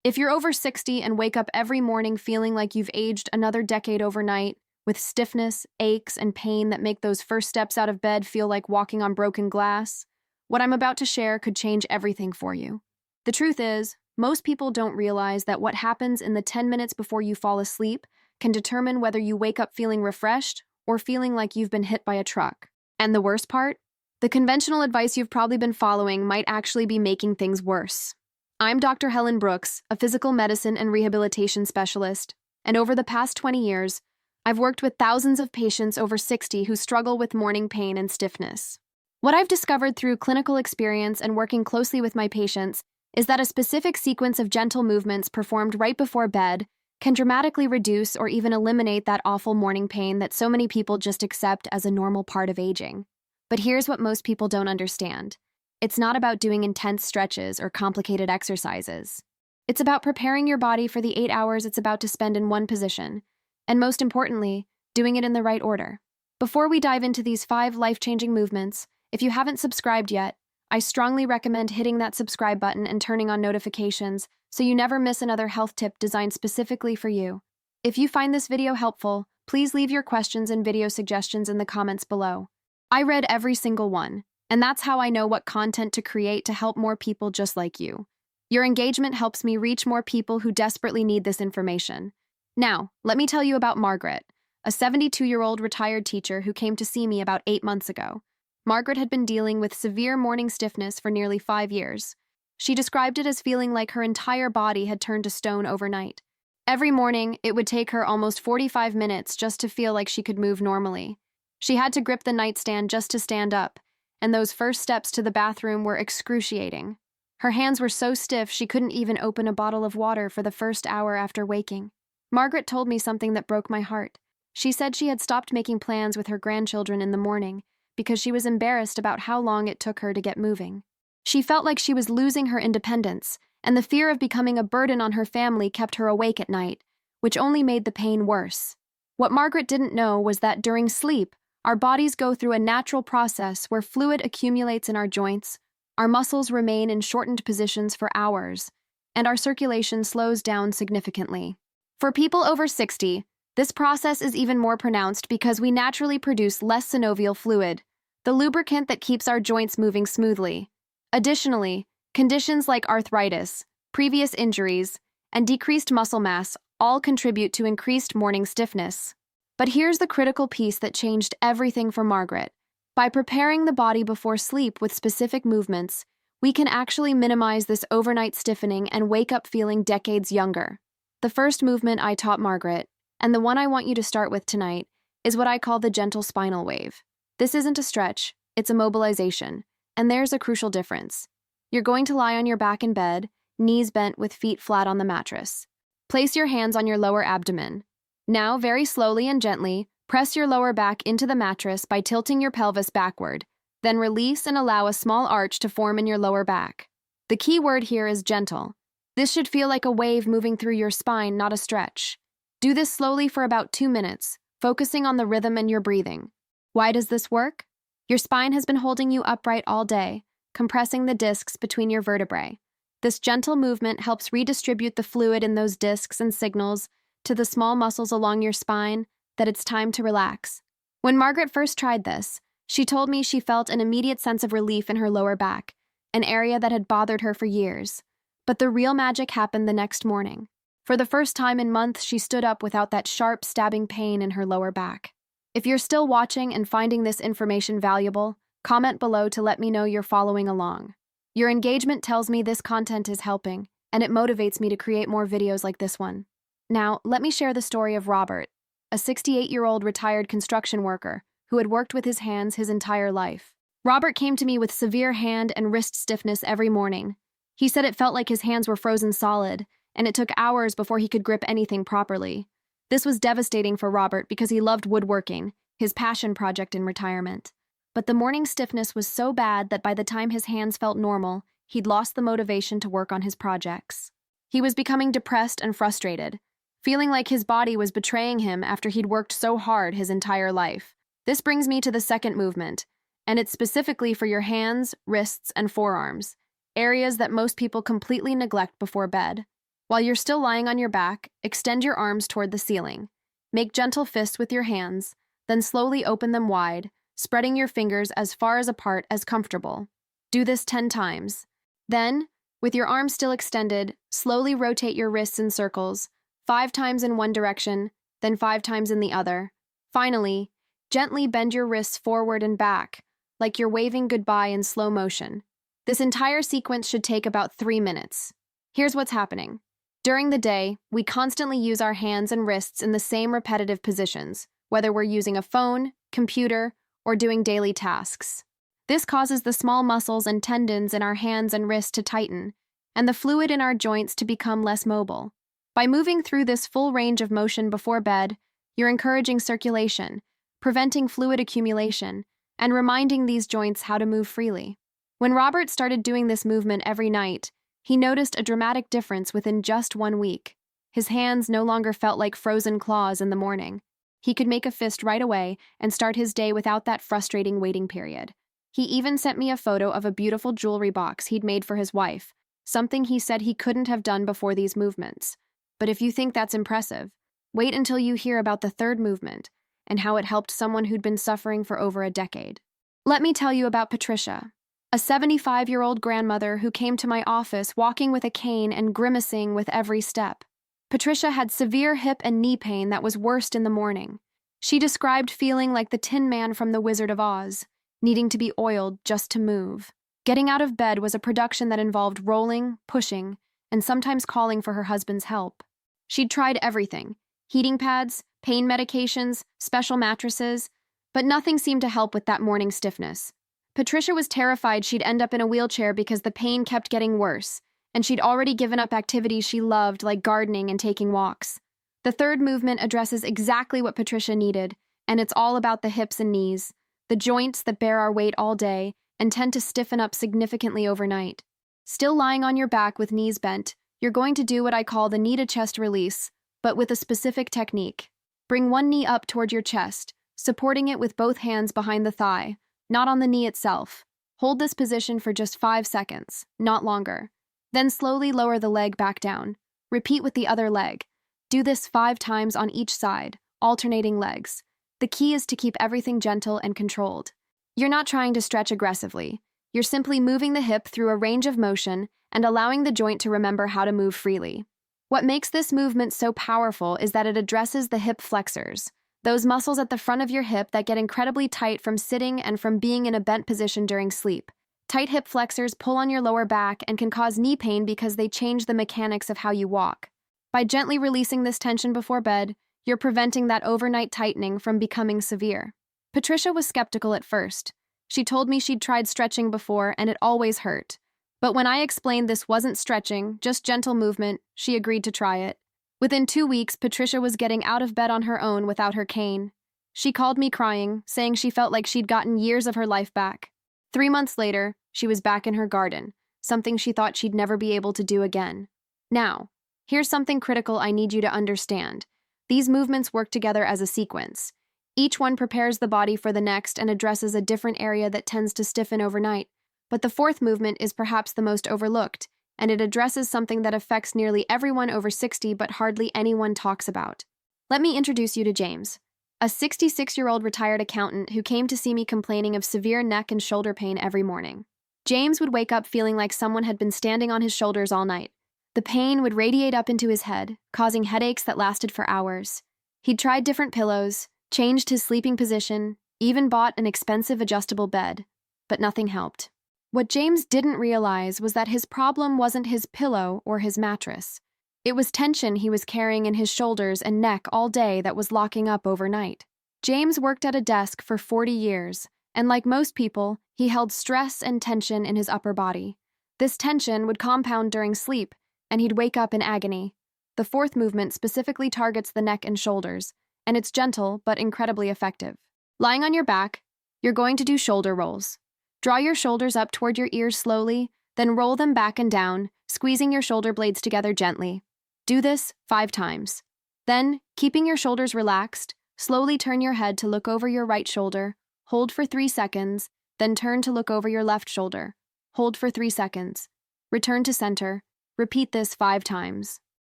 If you're over 60 and wake up every morning feeling like you've aged another decade overnight, with stiffness, aches, and pain that make those first steps out of bed feel like walking on broken glass, what I'm about to share could change everything for you. The truth is, most people don't realize that what happens in the 10 minutes before you fall asleep can determine whether you wake up feeling refreshed or feeling like you've been hit by a truck. And the worst part? The conventional advice you've probably been following might actually be making things worse. I'm Dr. Helen Brooks, a physical medicine and rehabilitation specialist, and over the past 20 years, I've worked with thousands of patients over 60 who struggle with morning pain and stiffness. What I've discovered through clinical experience and working closely with my patients is that a specific sequence of gentle movements performed right before bed can dramatically reduce or even eliminate that awful morning pain that so many people just accept as a normal part of aging. But here's what most people don't understand. It's not about doing intense stretches or complicated exercises. It's about preparing your body for the 8 hours it's about to spend in one position, and most importantly, doing it in the right order. Before we dive into these 5 life-changing movements, if you haven't subscribed yet, I strongly recommend hitting that subscribe button and turning on notifications so you never miss another health tip designed specifically for you. If you find this video helpful, please leave your questions and video suggestions in the comments below. I read every single one, and that's how I know what content to create to help more people just like you. Your engagement helps me reach more people who desperately need this information. Now, let me tell you about Margaret, a 72-year-old retired teacher who came to see me about 8 months ago. Margaret had been dealing with severe morning stiffness for nearly 5 years. She described it as feeling like her entire body had turned to stone overnight. Every morning, it would take her almost 45 minutes just to feel like she could move normally. She had to grip the nightstand just to stand up, and those first steps to the bathroom were excruciating. Her hands were so stiff she couldn't even open a bottle of water for the first hour after waking. Margaret told me something that broke my heart. She said she had stopped making plans with her grandchildren in the morning because she was embarrassed about how long it took her to get moving. She felt like she was losing her independence, and the fear of becoming a burden on her family kept her awake at night, which only made the pain worse. What Margaret didn't know was that during sleep, our bodies go through a natural process where fluid accumulates in our joints, our muscles remain in shortened positions for hours, and our circulation slows down significantly. For people over 60, this process is even more pronounced because we naturally produce less synovial fluid, the lubricant that keeps our joints moving smoothly. Additionally, conditions like arthritis, previous injuries, and decreased muscle mass all contribute to increased morning stiffness. But here's the critical piece that changed everything for Margaret. By preparing the body before sleep with specific movements, we can actually minimize this overnight stiffening and wake up feeling decades younger. The first movement I taught Margaret, and the one I want you to start with tonight, is what I call the gentle spinal wave. This isn't a stretch, it's a mobilization, and there's a crucial difference. You're going to lie on your back in bed, knees bent with feet flat on the mattress. Place your hands on your lower abdomen. Now, very slowly and gently, press your lower back into the mattress by tilting your pelvis backward, then release and allow a small arch to form in your lower back. The key word here is gentle. This should feel like a wave moving through your spine, not a stretch. Do this slowly for about 2 minutes, focusing on the rhythm and your breathing. Why does this work? Your spine has been holding you upright all day, compressing the discs between your vertebrae. This gentle movement helps redistribute the fluid in those discs and signals to the small muscles along your spine that it's time to relax. When Margaret first tried this, she told me she felt an immediate sense of relief in her lower back, an area that had bothered her for years. But the real magic happened the next morning. For the first time in months, she stood up without that sharp, stabbing pain in her lower back. If you're still watching and finding this information valuable, comment below to let me know you're following along. Your engagement tells me this content is helping, and it motivates me to create more videos like this one. Now, let me share the story of Robert, a 68-year-old retired construction worker who had worked with his hands his entire life. Robert came to me with severe hand and wrist stiffness every morning. He said it felt like his hands were frozen solid, and it took hours before he could grip anything properly. This was devastating for Robert because he loved woodworking, his passion project in retirement. But the morning stiffness was so bad that by the time his hands felt normal, he'd lost the motivation to work on his projects. He was becoming depressed and frustrated, feeling like his body was betraying him after he'd worked so hard his entire life. This brings me to the second movement, and it's specifically for your hands, wrists, and forearms, areas that most people completely neglect before bed. While you're still lying on your back, extend your arms toward the ceiling. Make gentle fists with your hands, then slowly open them wide, spreading your fingers as far apart as comfortable. Do this 10 times. Then, with your arms still extended, slowly rotate your wrists in circles, 5 times in one direction, then 5 times in the other. Finally, gently bend your wrists forward and back, like you're waving goodbye in slow motion. This entire sequence should take about 3 minutes. Here's what's happening. During the day, we constantly use our hands and wrists in the same repetitive positions, whether we're using a phone, computer, or doing daily tasks. This causes the small muscles and tendons in our hands and wrists to tighten, and the fluid in our joints to become less mobile. By moving through this full range of motion before bed, you're encouraging circulation, preventing fluid accumulation, and reminding these joints how to move freely. When Robert started doing this movement every night, he noticed a dramatic difference within just 1 week. His hands no longer felt like frozen claws in the morning. He could make a fist right away and start his day without that frustrating waiting period. He even sent me a photo of a beautiful jewelry box he'd made for his wife, something he said he couldn't have done before these movements. But if you think that's impressive, wait until you hear about the third movement and how it helped someone who'd been suffering for over a decade. Let me tell you about Patricia, a 75-year-old grandmother who came to my office walking with a cane and grimacing with every step. Patricia had severe hip and knee pain that was worst in the morning. She described feeling like the Tin Man from The Wizard of Oz, needing to be oiled just to move. Getting out of bed was a production that involved rolling, pushing, and sometimes calling for her husband's help. She'd tried everything: heating pads, pain medications, special mattresses, but nothing seemed to help with that morning stiffness. Patricia was terrified she'd end up in a wheelchair because the pain kept getting worse, and she'd already given up activities she loved like gardening and taking walks. The third movement addresses exactly what Patricia needed, and it's all about the hips and knees, the joints that bear our weight all day and tend to stiffen up significantly overnight. Still lying on your back with knees bent, you're going to do what I call the knee-to-chest release, but with a specific technique. Bring one knee up toward your chest, supporting it with both hands behind the thigh, not on the knee itself. Hold this position for just 5 seconds, not longer. Then slowly lower the leg back down. Repeat with the other leg. Do this 5 times on each side, alternating legs. The key is to keep everything gentle and controlled. You're not trying to stretch aggressively. You're simply moving the hip through a range of motion and allowing the joint to remember how to move freely. What makes this movement so powerful is that it addresses the hip flexors, those muscles at the front of your hip that get incredibly tight from sitting and from being in a bent position during sleep. Tight hip flexors pull on your lower back and can cause knee pain because they change the mechanics of how you walk. By gently releasing this tension before bed, you're preventing that overnight tightening from becoming severe. Patricia was skeptical at first. She told me she'd tried stretching before and it always hurt. But when I explained this wasn't stretching, just gentle movement, she agreed to try it. Within 2 weeks, Patricia was getting out of bed on her own without her cane. She called me crying, saying she felt like she'd gotten years of her life back. 3 months later, she was back in her garden, something she thought she'd never be able to do again. Now, here's something critical I need you to understand. These movements work together as a sequence. Each one prepares the body for the next and addresses a different area that tends to stiffen overnight. But the fourth movement is perhaps the most overlooked, and it addresses something that affects nearly everyone over 60 but hardly anyone talks about. Let me introduce you to James, a 66-year-old retired accountant who came to see me complaining of severe neck and shoulder pain every morning. James would wake up feeling like someone had been standing on his shoulders all night. The pain would radiate up into his head, causing headaches that lasted for hours. He'd tried different pillows, changed his sleeping position, even bought an expensive adjustable bed, but nothing helped. What James didn't realize was that his problem wasn't his pillow or his mattress. It was tension he was carrying in his shoulders and neck all day that was locking up overnight. James worked at a desk for 40 years, and like most people, he held stress and tension in his upper body. This tension would compound during sleep, and he'd wake up in agony. The fourth movement specifically targets the neck and shoulders, and it's gentle but incredibly effective. Lying on your back, you're going to do shoulder rolls. Draw your shoulders up toward your ears slowly, then roll them back and down, squeezing your shoulder blades together gently. Do this 5 times. Then, keeping your shoulders relaxed, slowly turn your head to look over your right shoulder, hold for 3 seconds, then turn to look over your left shoulder. Hold for 3 seconds. Return to center. Repeat this 5 times.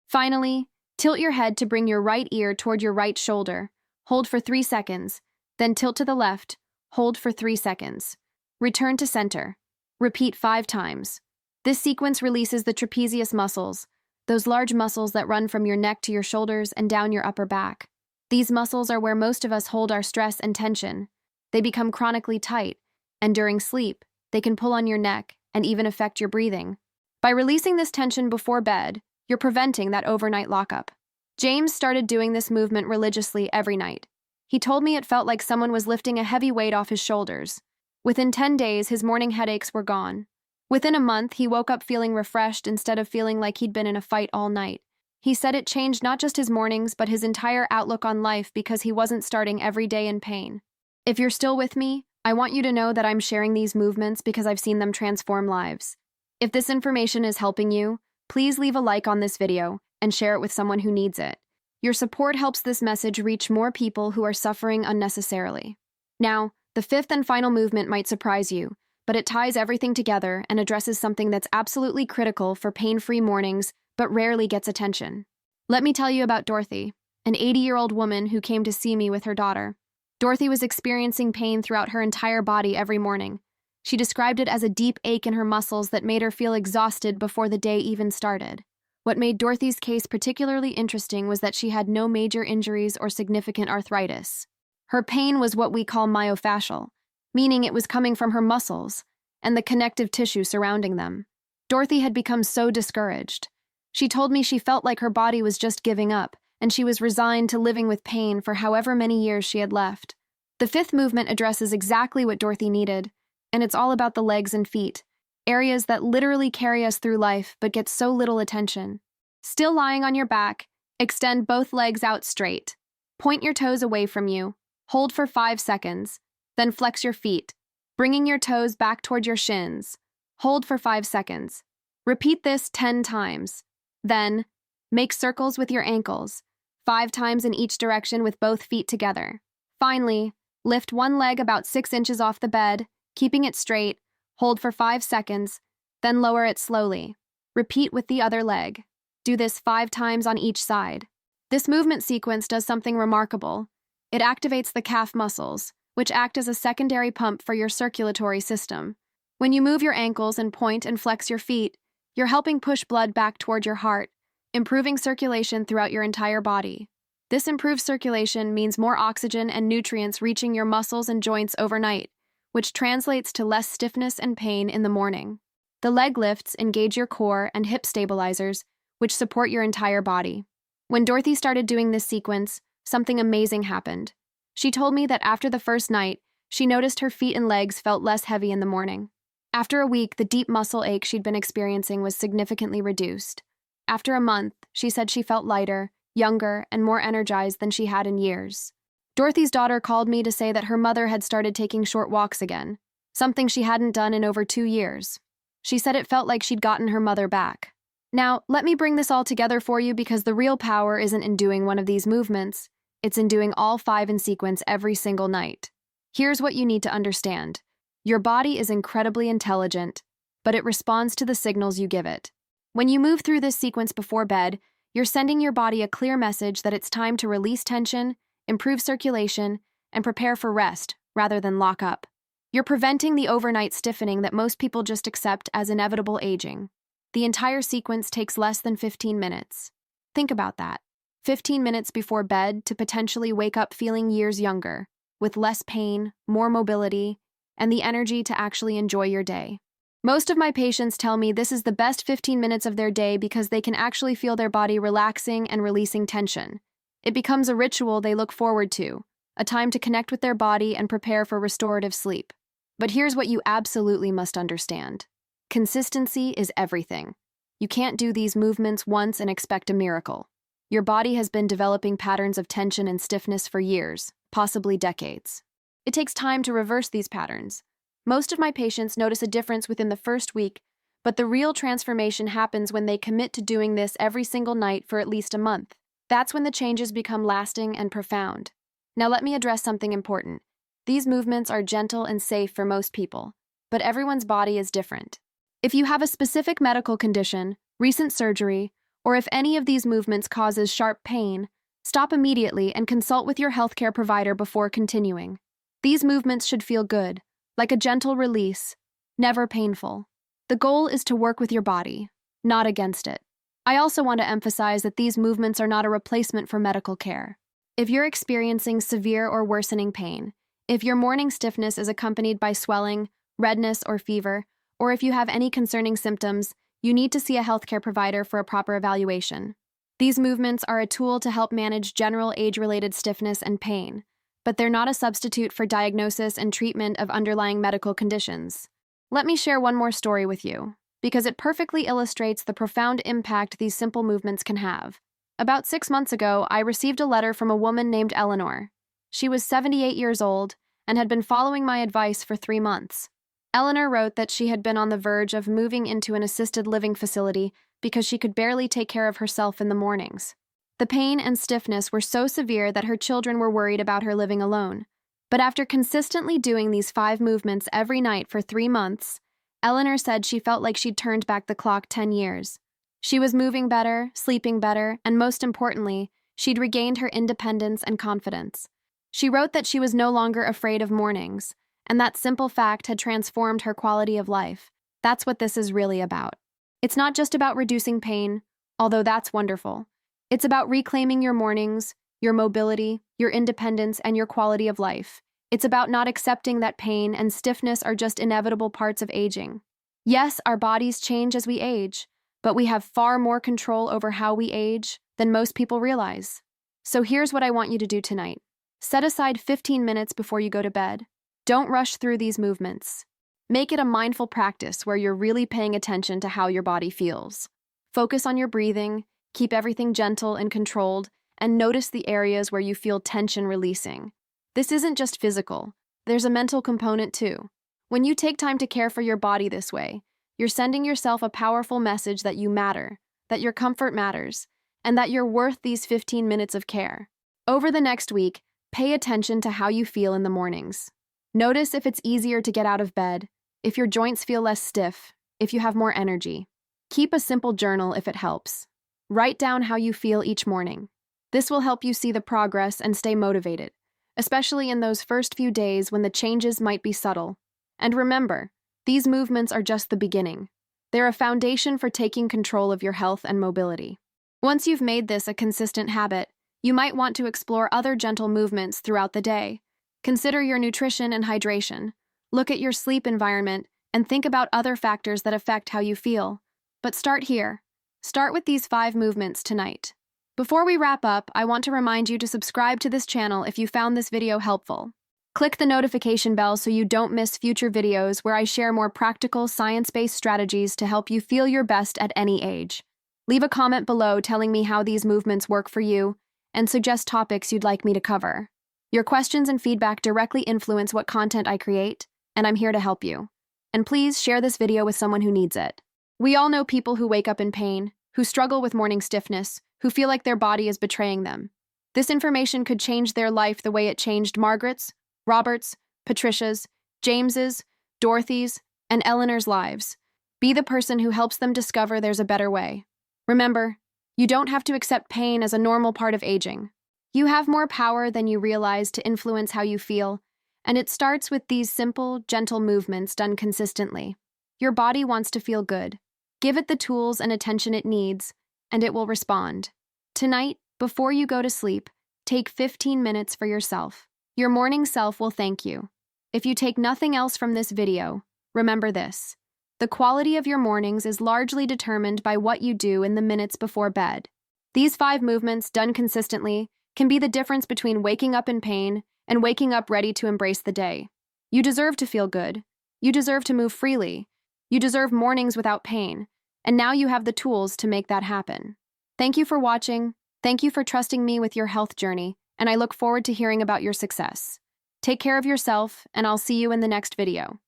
Finally, tilt your head to bring your right ear toward your right shoulder. Hold for 3 seconds. Then tilt to the left. Hold for 3 seconds. Return to center. Repeat 5 times. This sequence releases the trapezius muscles, those large muscles that run from your neck to your shoulders and down your upper back. These muscles are where most of us hold our stress and tension. They become chronically tight, and during sleep, they can pull on your neck and even affect your breathing. By releasing this tension before bed, you're preventing that overnight lockup. James started doing this movement religiously every night. He told me it felt like someone was lifting a heavy weight off his shoulders. Within 10 days, his morning headaches were gone. Within a month, he woke up feeling refreshed instead of feeling like he'd been in a fight all night. He said it changed not just his mornings, but his entire outlook on life because he wasn't starting every day in pain. If you're still with me, I want you to know that I'm sharing these movements because I've seen them transform lives. If this information is helping you, please leave a like on this video and share it with someone who needs it. Your support helps this message reach more people who are suffering unnecessarily. Now, the fifth and final movement might surprise you, but it ties everything together and addresses something that's absolutely critical for pain-free mornings but rarely gets attention. Let me tell you about Dorothy, an 80-year-old woman who came to see me with her daughter. Dorothy was experiencing pain throughout her entire body every morning. She described it as a deep ache in her muscles that made her feel exhausted before the day even started. What made Dorothy's case particularly interesting was that she had no major injuries or significant arthritis. Her pain was what we call myofascial, meaning it was coming from her muscles and the connective tissue surrounding them. Dorothy had become so discouraged. She told me she felt like her body was just giving up, and she was resigned to living with pain for however many years she had left. The fifth movement addresses exactly what Dorothy needed, and it's all about the legs and feet, areas that literally carry us through life but get so little attention. Still lying on your back, extend both legs out straight. Point your toes away from you. Hold for 5 seconds. Then flex your feet, bringing your toes back toward your shins. Hold for 5 seconds. Repeat this 10 times. Then, make circles with your ankles, 5 times in each direction with both feet together. Finally, lift one leg about 6 inches off the bed, keeping it straight. Hold for 5 seconds, then lower it slowly. Repeat with the other leg. Do this 5 times on each side. This movement sequence does something remarkable. It activates the calf muscles, which act as a secondary pump for your circulatory system. When you move your ankles and point and flex your feet, you're helping push blood back toward your heart, improving circulation throughout your entire body. This improved circulation means more oxygen and nutrients reaching your muscles and joints overnight, which translates to less stiffness and pain in the morning. The leg lifts engage your core and hip stabilizers, which support your entire body. When Dorothy started doing this sequence, something amazing happened. She told me that after the first night, she noticed her feet and legs felt less heavy in the morning. After a week, the deep muscle ache she'd been experiencing was significantly reduced. After a month, she said she felt lighter, younger, and more energized than she had in years. Dorothy's daughter called me to say that her mother had started taking short walks again, something she hadn't done in over 2 years. She said it felt like she'd gotten her mother back. Now, let me bring this all together for you because the real power isn't in doing one of these movements. It's in doing all 5 in sequence every single night. Here's what you need to understand. Your body is incredibly intelligent, but it responds to the signals you give it. When you move through this sequence before bed, you're sending your body a clear message that it's time to release tension, improve circulation, and prepare for rest rather than lock up. You're preventing the overnight stiffening that most people just accept as inevitable aging. The entire sequence takes less than 15 minutes. Think about that. 15 minutes before bed to potentially wake up feeling years younger, with less pain, more mobility, and the energy to actually enjoy your day. Most of my patients tell me this is the best 15 minutes of their day because they can actually feel their body relaxing and releasing tension. It becomes a ritual they look forward to, a time to connect with their body and prepare for restorative sleep. But here's what you absolutely must understand. Consistency is everything. You can't do these movements once and expect a miracle. Your body has been developing patterns of tension and stiffness for years, possibly decades. It takes time to reverse these patterns. Most of my patients notice a difference within the first week, but the real transformation happens when they commit to doing this every single night for at least a month. That's when the changes become lasting and profound. Now let me address something important. These movements are gentle and safe for most people, but everyone's body is different. If you have a specific medical condition, recent surgery, or if any of these movements causes sharp pain, stop immediately and consult with your healthcare provider before continuing. These movements should feel good, like a gentle release, never painful. The goal is to work with your body, not against it. I also want to emphasize that these movements are not a replacement for medical care. If you're experiencing severe or worsening pain, if your morning stiffness is accompanied by swelling, redness, or fever, or if you have any concerning symptoms, you need to see a healthcare provider for a proper evaluation. These movements are a tool to help manage general age-related stiffness and pain, but they're not a substitute for diagnosis and treatment of underlying medical conditions. Let me share one more story with you, because it perfectly illustrates the profound impact these simple movements can have. About 6 months ago, I received a letter from a woman named Eleanor. She was 78 years old and had been following my advice for 3 months. Eleanor wrote that she had been on the verge of moving into an assisted living facility because she could barely take care of herself in the mornings. The pain and stiffness were so severe that her children were worried about her living alone. But after consistently doing these 5 movements every night for 3 months, Eleanor said she felt like she'd turned back the clock 10 years. She was moving better, sleeping better, and most importantly, she'd regained her independence and confidence. She wrote that she was no longer afraid of mornings, and that simple fact had transformed her quality of life. That's what this is really about. It's not just about reducing pain, although that's wonderful. It's about reclaiming your mornings, your mobility, your independence, and your quality of life. It's about not accepting that pain and stiffness are just inevitable parts of aging. Yes, our bodies change as we age, but we have far more control over how we age than most people realize. So here's what I want you to do tonight. Set aside 15 minutes before you go to bed. Don't rush through these movements. Make it a mindful practice where you're really paying attention to how your body feels. Focus on your breathing, keep everything gentle and controlled, and notice the areas where you feel tension releasing. This isn't just physical. There's a mental component too. When you take time to care for your body this way, you're sending yourself a powerful message that you matter, that your comfort matters, and that you're worth these 15 minutes of care. Over the next week, pay attention to how you feel in the mornings. Notice if it's easier to get out of bed, if your joints feel less stiff, if you have more energy. Keep a simple journal if it helps. Write down how you feel each morning. This will help you see the progress and stay motivated, especially in those first few days when the changes might be subtle. And remember, these movements are just the beginning. They're a foundation for taking control of your health and mobility. Once you've made this a consistent habit, you might want to explore other gentle movements throughout the day. Consider your nutrition and hydration. Look at your sleep environment and think about other factors that affect how you feel. But start here. Start with these 5 movements tonight. Before we wrap up, I want to remind you to subscribe to this channel if you found this video helpful. Click the notification bell so you don't miss future videos where I share more practical, science-based strategies to help you feel your best at any age. Leave a comment below telling me how these movements work for you and suggest topics you'd like me to cover. Your questions and feedback directly influence what content I create, and I'm here to help you. And please share this video with someone who needs it. We all know people who wake up in pain, who struggle with morning stiffness, who feel like their body is betraying them. This information could change their life the way it changed Margaret's, Robert's, Patricia's, James's, Dorothy's, and Eleanor's lives. Be the person who helps them discover there's a better way. Remember, you don't have to accept pain as a normal part of aging. You have more power than you realize to influence how you feel, and it starts with these simple, gentle movements done consistently. Your body wants to feel good. Give it the tools and attention it needs, and it will respond. Tonight, before you go to sleep, take 15 minutes for yourself. Your morning self will thank you. If you take nothing else from this video, remember this. The quality of your mornings is largely determined by what you do in the minutes before bed. These 5 movements, done consistently, can be the difference between waking up in pain and waking up ready to embrace the day. You deserve to feel good. You deserve to move freely. You deserve mornings without pain. And now you have the tools to make that happen. Thank you for watching. Thank you for trusting me with your health journey, and I look forward to hearing about your success. Take care of yourself, and I'll see you in the next video.